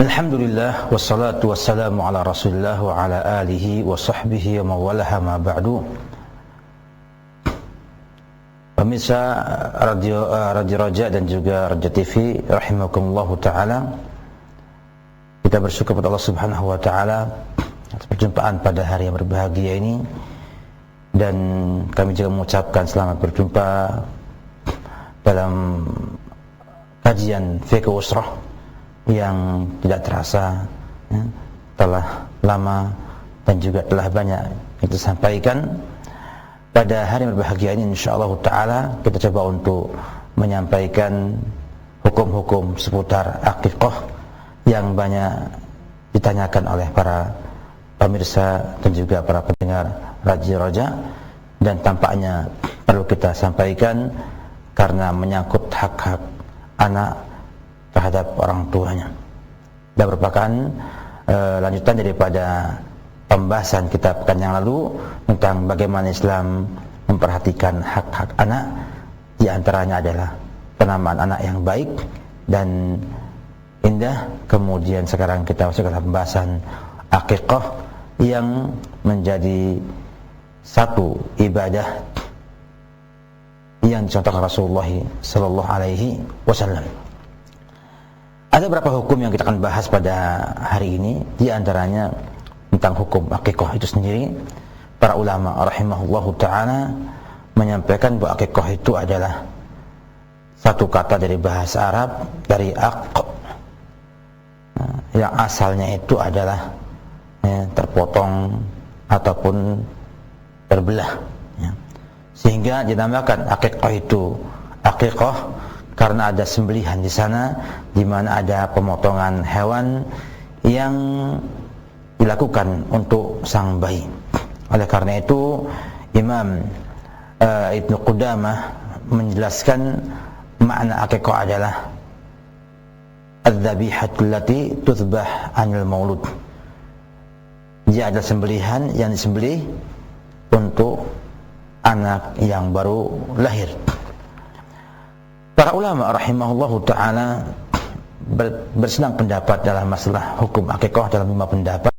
Alhamdulillah wassalatu wassalamu ala Rasulillah wa ala alihi wa sahbihi wa mawalaha ma ba'du. Pemirsa Radio Raja dan juga Raja TV rahimakumullahu taala. Kita bersyukur kepada Allah Subhanahu wa taala atas perjumpaan pada hari yang berbahagia ini, dan kami juga mengucapkan selamat berjumpa dalam kajian Fiqh Usrah yang tidak terasa telah lama dan juga telah banyak kita sampaikan. Pada hari yang berbahagia ini insyaallah ta'ala kita coba untuk menyampaikan hukum-hukum seputar akikah yang banyak ditanyakan oleh para pemirsa dan juga para pendengar Radio Raja, dan tampaknya perlu kita sampaikan karena menyangkut hak-hak anak terhadap orang tuanya, dan merupakan lanjutan daripada pembahasan kita pekan yang lalu tentang bagaimana Islam memperhatikan hak-hak anak. Di antaranya adalah penamaan anak yang baik dan indah. Kemudian sekarang kita masuk ke pembahasan akikah yang menjadi satu ibadah yang dicontohkan Rasulullah sallallahu alaihi wasallam. Ada beberapa hukum yang kita akan bahas pada hari ini. Di antaranya tentang hukum akikah itu sendiri. Para ulama rahimahullahu ta'ala menyampaikan bahwa akikah itu adalah satu kata dari bahasa Arab, dari aq, yang asalnya itu adalah terpotong ataupun terbelah, sehingga dinamakan akikah itu akikah karena ada sembelihan di sana, di mana ada pemotongan hewan yang dilakukan untuk sang bayi. Oleh karena itu Imam Ibnu Qudamah menjelaskan makna akikah adalah adz-dzabihatul lati tudzbah 'anil maulud. Dia adalah sembelihan yang disembelih untuk anak yang baru lahir. Para ulama rahimahullahu ta'ala bersenang pendapat dalam masalah hukum akikah dalam 5 pendapat,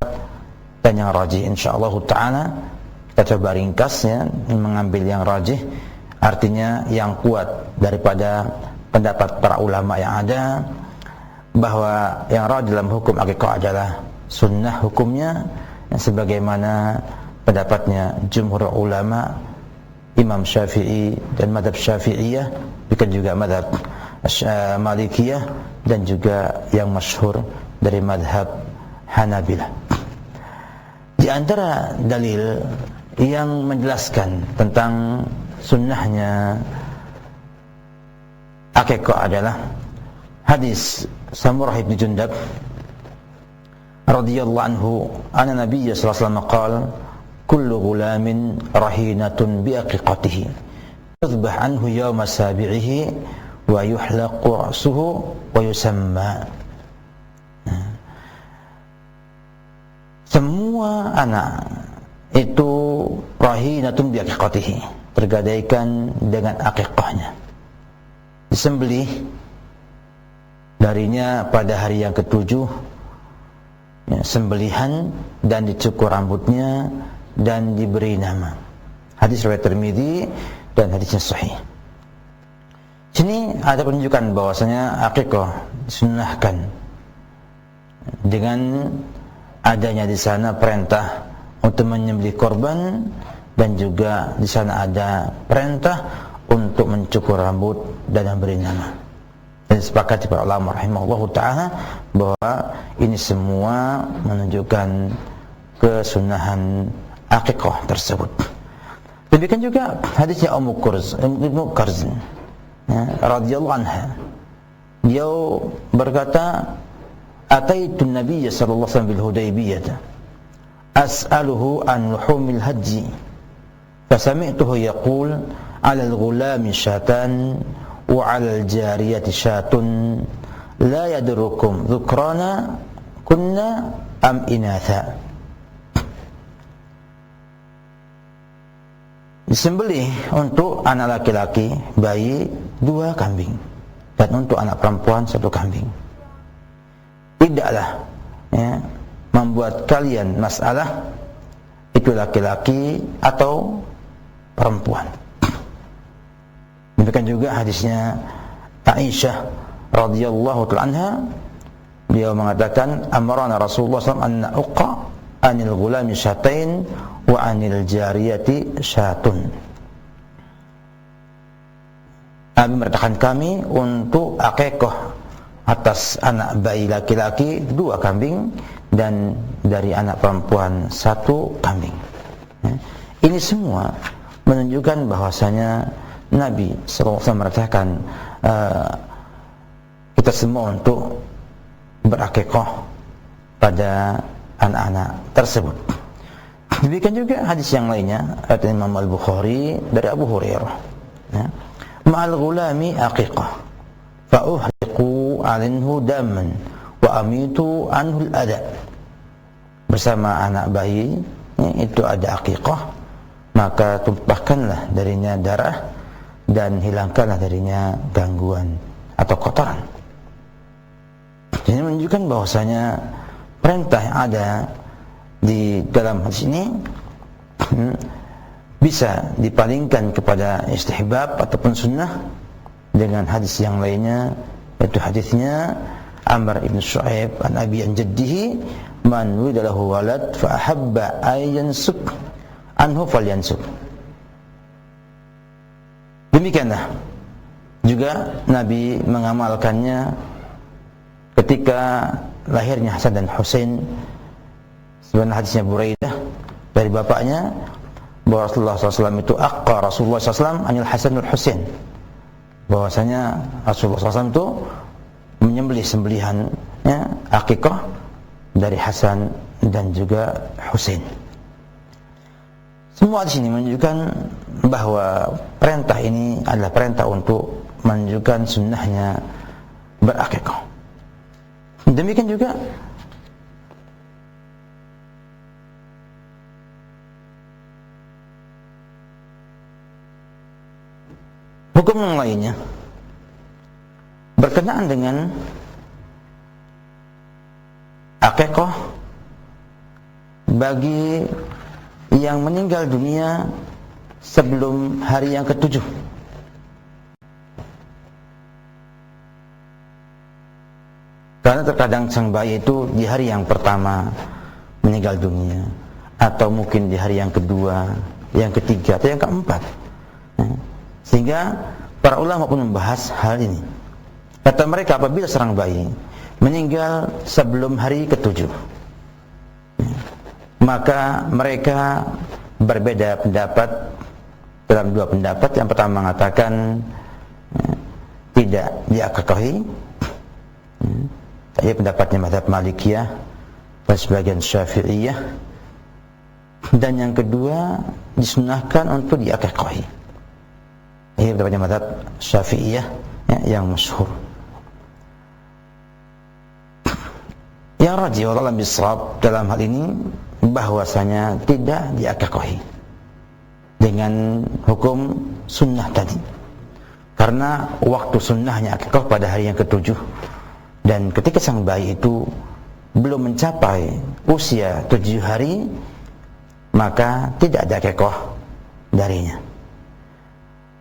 dan yang rajih insyaallah ta'ala kita coba ringkasnya, mengambil yang rajih, artinya yang kuat daripada pendapat para ulama yang ada, bahwa yang rajih dalam hukum akikah adalah sunnah hukumnya, sebagaimana pendapatnya jumhur ulama, Imam Syafi'i dan madhab Syafi'iyah, bukan juga madhab Malikiyah, dan juga yang masyhur dari madhab Hanabilah. Di antara dalil yang menjelaskan tentang sunnahnya akikah adalah hadis Samurah bin Jundab radhiyallahu anhu, anna Nabiy sallallahu alaihi wasallam qala kullu ghulamin rahinatun bi aqiqatihi yuzbah anhu yawma sabi'ihi wa yuhlaqu ra'suhu wa yusamma. Semua anak itu rahinatun bi aqiqatihi, tergadaikan dengan akikahnya, disembelih darinya pada hari yang ketujuh, sembelihan dan dicukur rambutnya dan diberi nama. Hadis riwayat Tirmidzi dan hadisnya sahih. Sini ada penunjukan bahwasanya akikah disunnahkan dengan adanya di sana perintah untuk menyembelih korban, dan juga di sana ada perintah untuk mencukur rambut dan memberi nama. Dan sepakati para ulama rahimahullahu ta'ala bahwa ini semua menunjukkan kesunahan akikah tersebut. Demikian juga hadisnya Ibnu Qarz radhiyallahu anha. Dia berkata, ataitu Nabiy sallallahu alaihi wasallam bil Hudaybiyah as'aluhu an luhumil haji fasami'tuhu yaqul 'ala al-ghulami syatan wa 'ala al-jariyati syatun la yadrukum dhukrana kunna am inatha. Disembelih untuk anak laki-laki bayi 2 kambing, dan untuk anak perempuan 1 kambing. tidaklah ya, membuat kalian masalah itu laki-laki atau perempuan. Demikian juga hadisnya Aisyah radhiyallahu ta'ala anha, beliau mengatakan amarana Rasulullah SAW an na'uqa anil ghulami syatain wa anil jariyati syatun. Nabi memerintahkan kami untuk akikah atas anak bayi laki-laki 2 kambing dan dari anak perempuan 1 kambing. Ini semua menunjukkan bahwasanya Nabi SAW memerintahkan kita semua untuk berakikah pada anak-anak tersebut. Demikian juga hadis yang lainnya dari Imam Al-Bukhari dari Abu Hurairah, ya, ma'al ghulami aqiqah fa uhriqu anhu daman wa amitu anhu al-ada. Bersama anak bayi ya, itu ada aqiqah, maka tumpahkanlah darinya darah dan hilangkanlah darinya gangguan atau kotoran. Ini menunjukkan bahwasanya perintah yang ada di dalam hadis ini bisa dipalingkan kepada istihbab ataupun sunnah dengan hadis yang lainnya, yaitu hadisnya Amr ibn Shu'aib an Abi an Jaddihi man widalahu walad fa ahabba ayyansuk anhu falyansuk. Demikianlah juga Nabi mengamalkannya ketika lahirnya Hasan dan Husain. Sebenarnya hadisnya Buraidah dari bapaknya bahwa Rasulullah SAW itu aqqa Rasulullah SAW anil Hasan dan Husain, bahwasanya Rasulullah SAW itu menyembelih sembelihannya akikah dari Hasan dan juga Husain. Semua di sini menunjukkan bahwa perintah ini adalah perintah untuk menunjukkan sunnahnya berakikah. Demikian juga hukum yang lainnya berkenaan dengan akikah bagi yang meninggal dunia sebelum hari yang ke-7. Karena terkadang sang bayi itu di hari yang pertama meninggal dunia, atau mungkin di hari yang kedua, yang ketiga, atau yang keempat. Sehingga para ulama pun membahas hal ini. Kata mereka, apabila seorang bayi meninggal sebelum hari ke-7, maka mereka berbeda pendapat dalam 2 pendapat. Yang pertama mengatakan tidak diakikahi, ini pendapatnya mazhab Malikiyah dan sebagian Syafi'iyah. Dan yang kedua disunahkan untuk diakikahi. Ini pendapatnya mazhab Syafi'iyah ya, yang masyhur. Yang rajih wallahu a'lam bishawab dalam hal ini bahwasanya tidak diakikahi dengan hukum sunnah tadi, karena waktu sunnahnya akikah pada hari yang ke-7, dan ketika sang bayi itu belum mencapai usia 7 hari, maka tidak ada akikah darinya.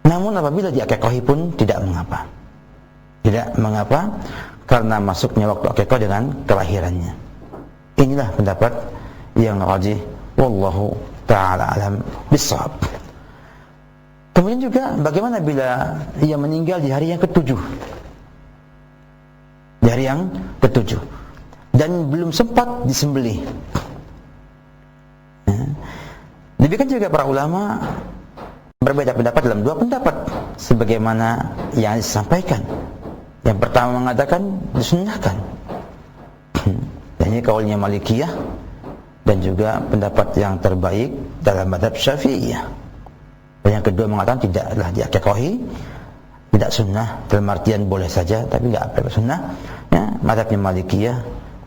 Namun apabila diakikahi pun tidak mengapa. Tidak mengapa, karena masuknya waktu akikah dengan kelahirannya. Inilah pendapat yang rajih wallahu ta'ala alam bissawab. Kemudian juga bagaimana bila ia meninggal di hari yang ke-7? Di hari yang ke-7 dan belum sempat disembelih. Demikian juga para ulama berbeda pendapat dalam 2 pendapat sebagaimana yang disampaikan. Yang pertama mengatakan disunnahkan. Dan ini kaulnya Malikiyah dan juga pendapat yang terbaik dalam mazhab Syafi'iyah. Dan yang kedua mengatakan tidaklah diakikahi, tidak sunnah, dalam artian boleh saja tapi tidak apa sunnah ya, mazhabnya Malikiyah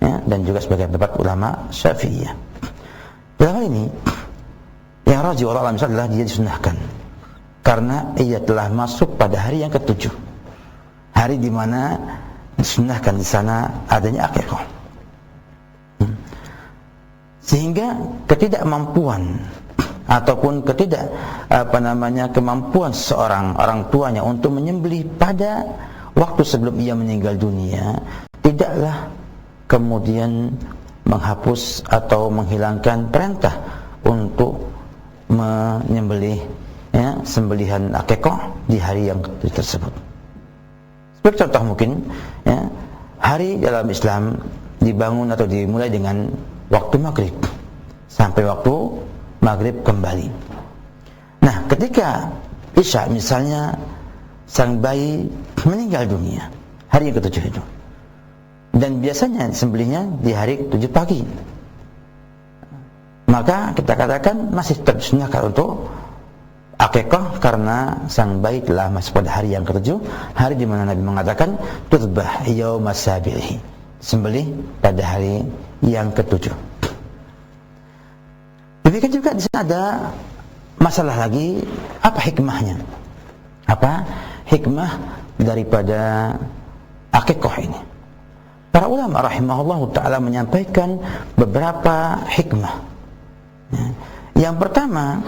ya, dan juga sebagai pendapat ulama Syafi'iyah. Dalam hal ini yang rajih wallahu a'lam adalah dia disunnahkan karena ia telah masuk pada hari yang ke-7, hari di mana disunnahkan di sana adanya akikah. Sehingga ketidakmampuan ataupun kemampuan seorang orang tuanya untuk menyembelih pada waktu sebelum ia meninggal dunia tidaklah kemudian menghapus atau menghilangkan perintah untuk menyembelih sembelihan akikah di hari yang tersebut. Sebagai contoh mungkin hari dalam Islam dibangun atau dimulai dengan waktu maghrib sampai waktu maghrib kembali. Nah, ketika Isya misalnya sang bayi meninggal dunia hari yang ke-7 itu, dan biasanya sembelihnya di hari 7 pagi, maka kita katakan masih tersunahkan untuk akikah karena sang bayi telah masuk pada hari yang ke-7, hari di mana Nabi mengatakan tudbah yauma sabihi, sembelih pada hari yang ke-7. Demikian juga di sini ada masalah lagi, apa hikmahnya? Apa hikmah daripada akikah ini? Para ulama rahimahullah ta'ala menyampaikan beberapa hikmah. Yang pertama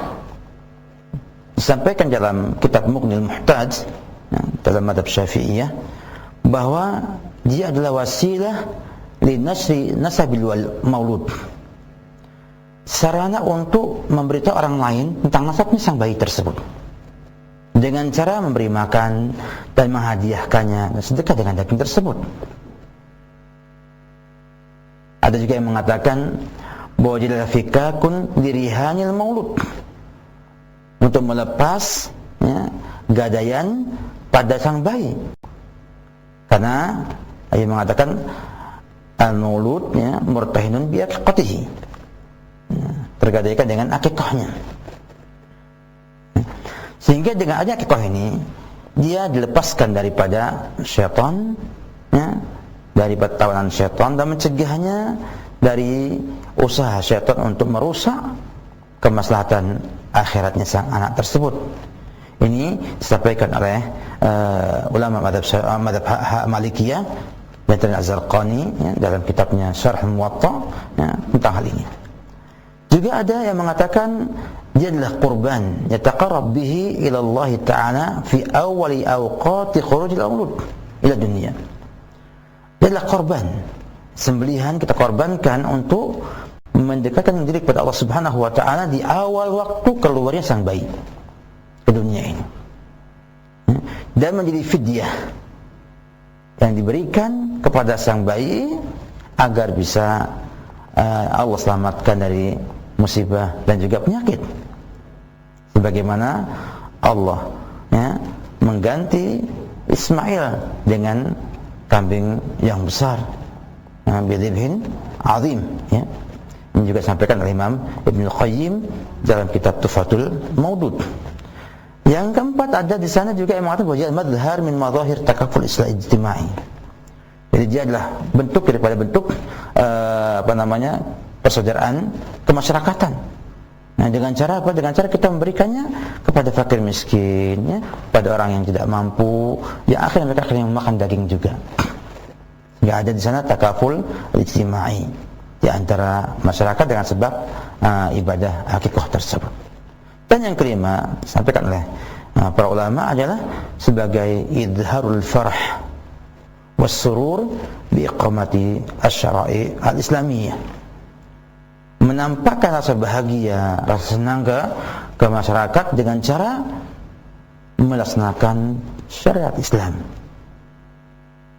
disampaikan dalam kitab Mughnil Muhtaj dalam mazhab Syafi'iyah, bahwa dia adalah wasilah li nasri nasabil maulud, sarana untuk memberitahu orang lain tentang nasabnya sang bayi tersebut dengan cara memberi makan dan menghadiahkannya dan sedekah dengan daging tersebut. Ada juga yang mengatakan bahwa dia adalah fikakun dirihanil maulud, untuk melepas gadaian pada sang bayi, karena ia mengatakan al-maulud murtahinun bi aqiqatihi, tergadaikan dengan akikahnya. Sehingga dengan adanya akikah ini dia dilepaskan daripada syaitan, daripada tawanan syaitan, dan mencegahnya dari usaha syaitan untuk merusak kemaslahatan akhiratnya sang anak tersebut. Ini disampaikan oleh ulama mazhab Malikiyah dan Az-Zarqani dalam kitabnya Syarh Muwatta tentang hal ini. Juga ada yang mengatakan dia adalah qurban yataqarrab bihi ila Allah Ta'ala fi awwali awqati khurujil maulud ila dunia. Dia adalah korban, sembelihan kita korbankan untuk mendekatkan diri kepada Allah Subhanahu wa Ta'ala di awal waktu keluarnya sang bayi ke dunia ini, dan menjadi fidyah yang diberikan kepada sang bayi agar bisa Allah selamatkan dari musibah dan juga penyakit, sebagaimana Allah mengganti Ismail dengan kambing yang besar, bidhibhin azim. Ini juga disampaikan oleh Imam Ibn Qayyim dalam kitab Tuhfatul Maudud. Yang keempat, ada di sana juga yang mengatakan bahwa dia madhhar min madhahir takaful islah ijtimai. Jadi dia adalah bentuk daripada bentuk persaudaraan kemasyarakatan. Nah, dengan cara apa? Dengan cara kita memberikannya kepada fakir miskin, pada orang yang tidak mampu, yang akhirnya mereka akan memakan daging juga. Tidak ada di sana takaful ijtimai di antara masyarakat dengan sebab ibadah akikah tersebut. Dan yang kelima, disampaikan oleh para ulama, adalah sebagai idharul farah wassurur biiqamati asy-syara'i al-islamiyah, menampakkan rasa bahagia, rasa senang ke masyarakat dengan cara melaksanakan syariat Islam.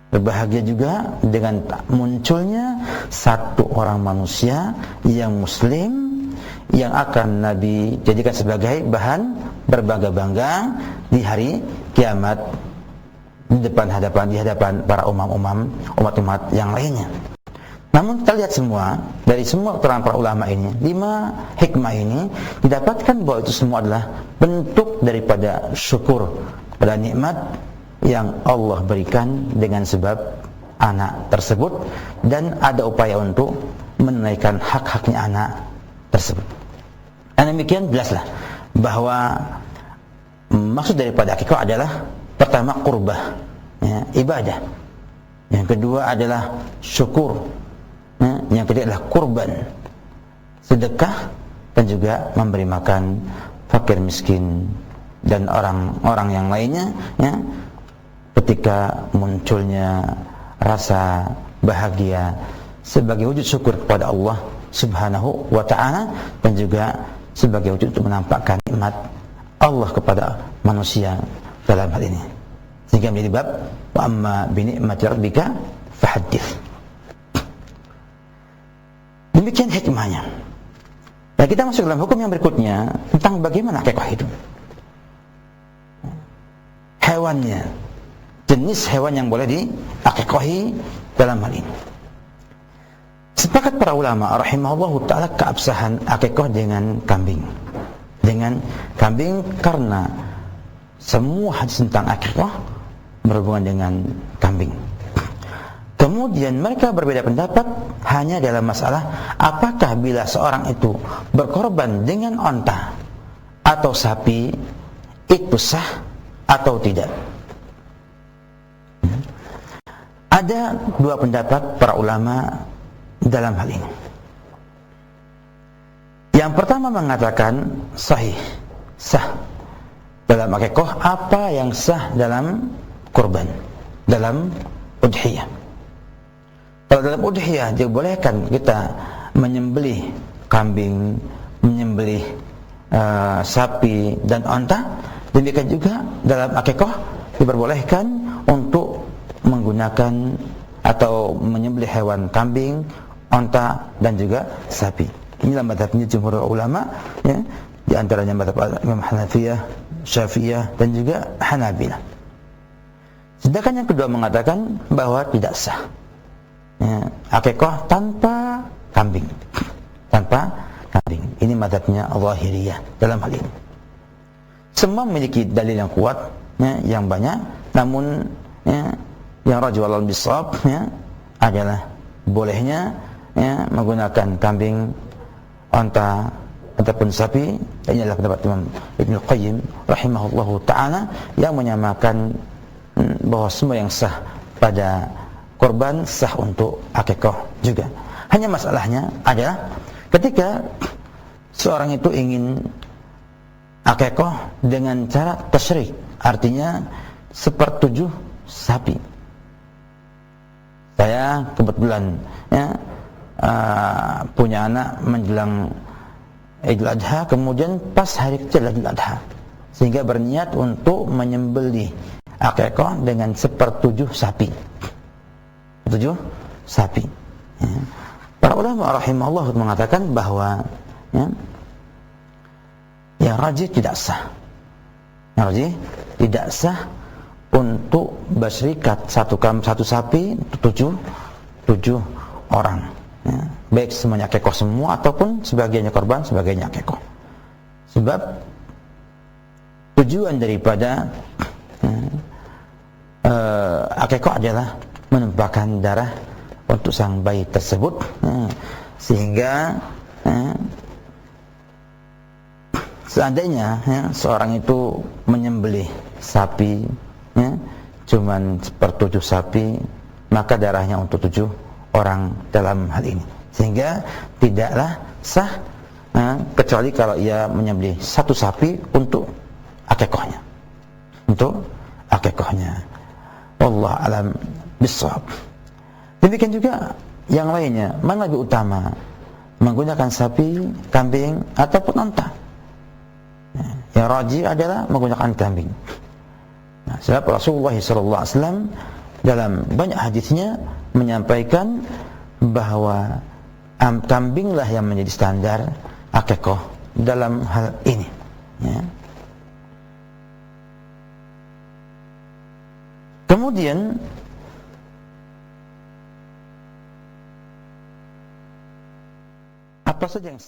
Berbahagia juga dengan munculnya satu orang manusia yang muslim, yang akan Nabi jadikan sebagai bahan berbangga-bangga di hari kiamat di hadapan para umat-umat yang lainnya. Namun kita lihat semua, dari semua keterangan para ulama ini, 5 hikmah ini didapatkan bahwa itu semua adalah bentuk daripada syukur pada nikmat yang Allah berikan dengan sebab anak tersebut, dan ada upaya untuk menunaikan hak-haknya anak tersebut. Dan demikian jelaslah bahwa maksud daripada akikah adalah pertama qurbah, ibadah. Yang kedua adalah syukur. Yang ketiga adalah kurban. sedekah, dan juga memberi makan fakir miskin dan orang-orang yang lainnya, ya, ketika munculnya rasa bahagia sebagai wujud syukur kepada Allah Subhanahu wa ta'ala, dan juga sebagai wujud untuk menampakkan nikmat Allah kepada manusia dalam hal ini, sehingga menjadi bab wa amma bi ni'mati rabbika fahaddits. Demikian hikmahnya. Nah, kita masuk dalam hukum yang berikutnya tentang bagaimana akikah itu. Hewannya, jenis hewan yang boleh diakikahi dalam hal ini. Sepakat para ulama rahimahullahu ta'ala keabsahan akikah dengan kambing. Dengan kambing karena semua hadis tentang akikah berhubungan dengan kambing. Kemudian mereka berbeda pendapat hanya dalam masalah apakah bila seorang itu berkorban dengan onta atau sapi itu sah atau tidak. Ada dua pendapat para ulama dalam hal ini. Yang pertama mengatakan sahih, sah dalam akikah apa yang sah dalam kurban, dalam udhiyah. Kalau dalam udhiyah dibolehkan kita menyembelih kambing, menyembelih sapi dan onta. Demikian juga dalam akikah diperbolehkan untuk menggunakan atau menyembelih hewan kambing, onta dan juga sapi. Inilah mazhabnya jumhur ulama, ya, di antaranya mazhab Imam Hanafiyah, Syafi'iyah dan juga Hanabilah. Sedangkan yang kedua mengatakan bahwa tidak sah, ya, akikah tanpa kambing, tanpa kambing. Ini mazhabnya Zahiriyah dalam hal ini. Semua memiliki dalil yang kuat, ya, yang banyak, namun ya, yang rajih wal bisawab, ya, adalah bolehnya, ya, menggunakan kambing, onta ataupun sapi. Ini adalah pendapat Imam Ibnu Qayyim rahimahullahu ta'ala yang menyamakan bahwa semua yang sah pada korban sah untuk akikah juga. Hanya masalahnya adalah ketika seorang itu ingin akikah dengan cara tasyrik, artinya 1/7 sapi. Saya kebetulan, ya, punya anak menjelang Idul Adha, kemudian pas hari kecil Idul Adha, sehingga berniat untuk menyembelih akikah dengan 1/7 sapi. 7 sapi. Ya. Para ulama rahimahullah mengatakan bahwa, ya, yang rajih tidak sah. Yang rajih tidak sah untuk berserikat satu sapi untuk 7 orang. Ya. Baik semuanya akikah semua ataupun sebagiannya korban, sebagiannya akikah. Sebab tujuan daripada akikah adalah menumpahkan darah untuk sang bayi tersebut, sehingga seandainya, ya, seorang itu menyembelih sapi, ya, cuman 1/7 sapi, maka darahnya untuk 7 orang dalam hal ini, sehingga tidaklah sah, kecuali kalau ia menyembelih 1 sapi untuk akikahnya, untuk akikahnya. Wallahu alam bissawab. Demikian juga yang lainnya, mana lebih utama, menggunakan sapi, kambing ataupun unta? Yang rajih adalah menggunakan kambing. Nah, sebab Rasulullah SAW dalam banyak hadisnya menyampaikan bahwa kambinglah yang menjadi standar akikah dalam hal ini, ya. Kemudian apa saja yang